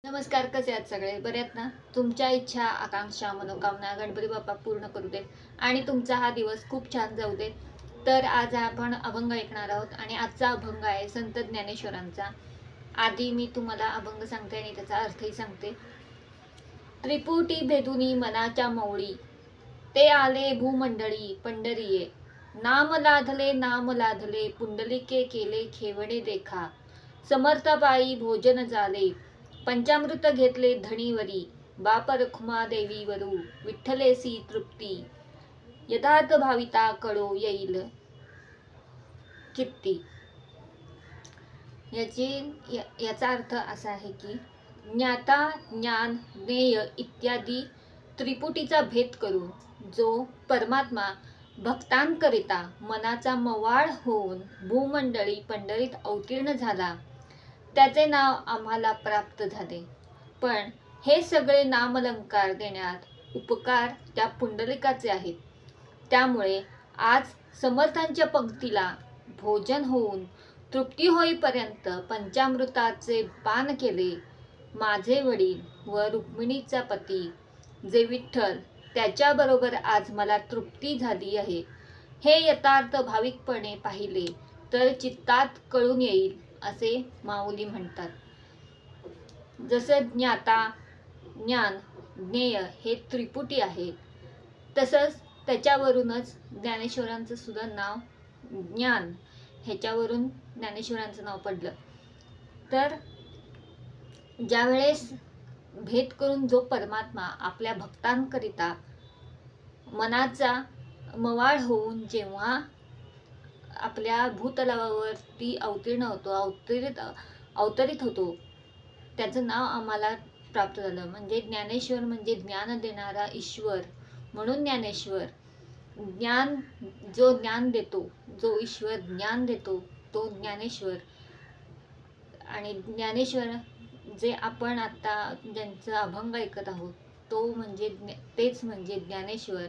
नमस्कार, कसे आहात सगळे? बरे आहेत ना? तुमच्या इच्छा, आकांक्षा, मनोकामना गणपती बाप्पा पूर्ण करू देत आणि तुमचा हा दिवस खूप छान जाऊ देत. तर आज आपण अभंग ऐकणार आहोत आणि आजचा अभंग आहे संत ज्ञानेश्वरांचा. आधी मी तुम्हाला अभंग सांगते आणि त्याचा अर्थही सांगते. त्रिपुटी भेदुनी मनाच्या मौळी, ते आले भूमंडळी पंढरीये. नाम लाधले पुंडलिके केले खेवणे देखा. समर्थबाई भोजन झाले, पंचामृत घेतले धणीवरी. बाप रखुमा देवीवरू, विठ्ठलेसी तृप्ती. यथार्थ भाविता कळो येईल चित्ती. याचा अर्थ असा आहे की ज्ञाता, ज्ञान, ज्ञेय इत्यादी त्रिपुटीचा भेद करून जो परमात्मा भक्तांकरिता मनाचा मवाळ होऊन भूमंडळी पंढरीत अवतीर्ण झाला, त्याचे नाव आम्हाला प्राप्त झाले. पण हे सगळे नामलंकार देण्यात उपकार त्या पुंडलिकाचे आहेत. त्यामुळे आज समर्थांच्या पंक्तीला भोजन होऊन तृप्ती होईपर्यंत पंचामृताचे पान केले माझे वडील व रुक्मिणीचा पती जे विठ्ठल, त्याच्याबरोबर आज मला तृप्ती झाली आहे. हे यथार्थ भाविकपणे पाहिले तर चित्तात कळून येईल असे माऊली म्हणतात. जसं ज्ञाता, ज्ञान, ज्ञेय हे त्रिपुटी आहे, तसंच त्याच्यावरूनच ज्ञानेश्वरांचं सुद्धा नाव ज्ञान, ह्याच्यावरून ज्ञानेश्वरांचं नाव पडलं. तर ज्यावेळेस भेद करून जो परमात्मा आपल्या भक्तांकरिता मनाचा मवाळ होऊन जेव्हा आपल्या भूतलावरती अवतीर्ण होतो, अवतरित होतो, त्याचं नाव आम्हाला प्राप्त झालं. म्हणजे ज्ञानेश्वर म्हणजे ज्ञान देणारा ईश्वर, म्हणून ज्ञानेश्वर. जो ज्ञान देतो, जो ईश्वर ज्ञान देतो तो ज्ञानेश्वर. आणि ज्ञानेश्वर जे आपण आता ज्यांचं अभंग ऐकत आहोत तो म्हणजे तेच म्हणजे ज्ञानेश्वर.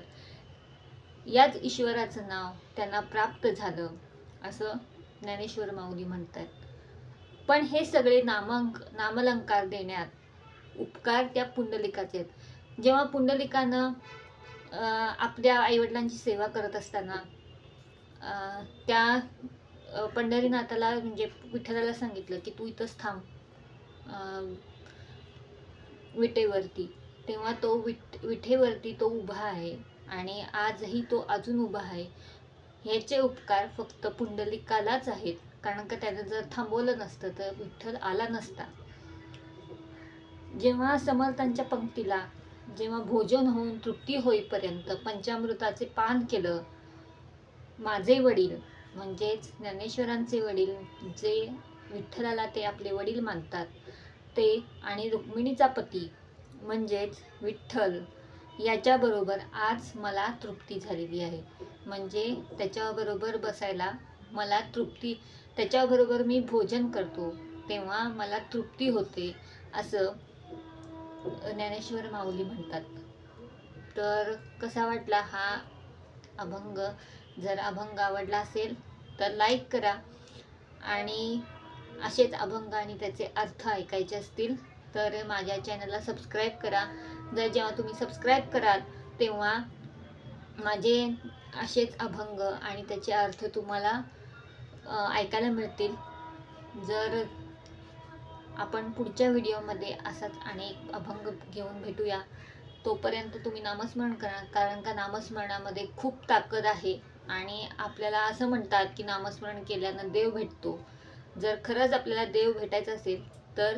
याच ईश्वराचं नाव त्यांना प्राप्त झालं असं ज्ञानेश्वर माऊली म्हणतात. पण हे सगळे नामलंकार देण्यात उपकार त्या पुंडलिकाचे आहेत. जेव्हा पुंडलिकानं आपल्या आईवडिलांची सेवा करत असताना त्या पंढरीनाथाला म्हणजे विठ्ठलाला सांगितलं की तू इथंच थांब विटेवरती, तेव्हा तो विठेवरती तो उभा आहे आणि आजही तो अजून उभा आहे. ह्याचे उपकार फक्त पुंडलिकालाच आहेत, कारण का त्यानं जर थांबवलं नसतं तर विठ्ठल आला नसता. जेव्हा समर्थांच्या पंक्तीला जेव्हा भोजन होऊन तृप्ती होईपर्यंत पंचामृताचे पान केलं माझे वडील, म्हणजेच ज्ञानेश्वरांचे वडील जे विठ्ठलाला ते आपले वडील मानतात ते, आणि रुक्मिणीचा पती म्हणजेच विठ्ठल, याच्याबरोबर आज मला तृप्ती झालेली आहे. म्हणजे त्याच्याबरोबर बसायला मला तृप्ती, त्याच्याबरोबर मी भोजन करतो तेव्हा मला तृप्ती होते असं ज्ञानेश्वर माऊली म्हणतात. तर कसा वाटला हा अभंग? जर अभंग आवडला असेल तर लाईक करा आणि असेच अभंग आणि त्याचे अर्थ ऐकायचे असतील तर माझ्या चॅनलला सबस्क्राईब करा. जेव्हा तुम्ही सबस्क्राईब कराल तेव्हा माझे असेच अभंग आणि त्याचे अर्थ तुम्हाला ऐकायला मिळतील. जर आपण पुढच्या व्हिडिओमध्ये असाच अनेक अभंग घेऊन भेटूया. तोपर्यंत तुम्ही नामस्मरण करा, कारण का नामस्मरणामध्ये खूप ताकद आहे. आणि आपल्याला असं म्हणतात की नामस्मरण केल्यानं देव भेटतो. जर खरंच आपल्याला देव भेटायचं असेल तर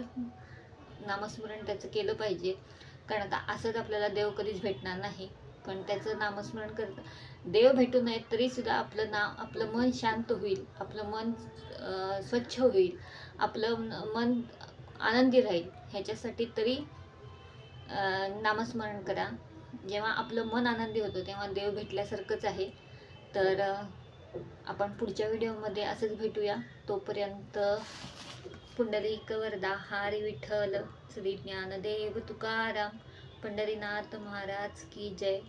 नामस्मरण त्याचं केलं पाहिजे, कारण का असंच आपल्याला देव कधीच भेटणार नाही. पण त्याचं नामस्मरण करता देव भेटू नये तरी सुद्धा आपलं मन शांत होईल, आपलं मन स्वच्छ होईल, आपलं मन आनंदी राहील. ह्याच्यासाठी तरी नामस्मरण करा. जेव्हा आपलं मन आनंदी होतं तेव्हा देव भेटल्यासारखंच आहे. तर आपण पुढच्या व्हिडिओमध्ये असंच भेटूया. तोपर्यंत पुंडलिक वरदा हरी विठ्ठल, श्री ज्ञानदेव तुकाराम, पंढरीनाथ महाराज की जय.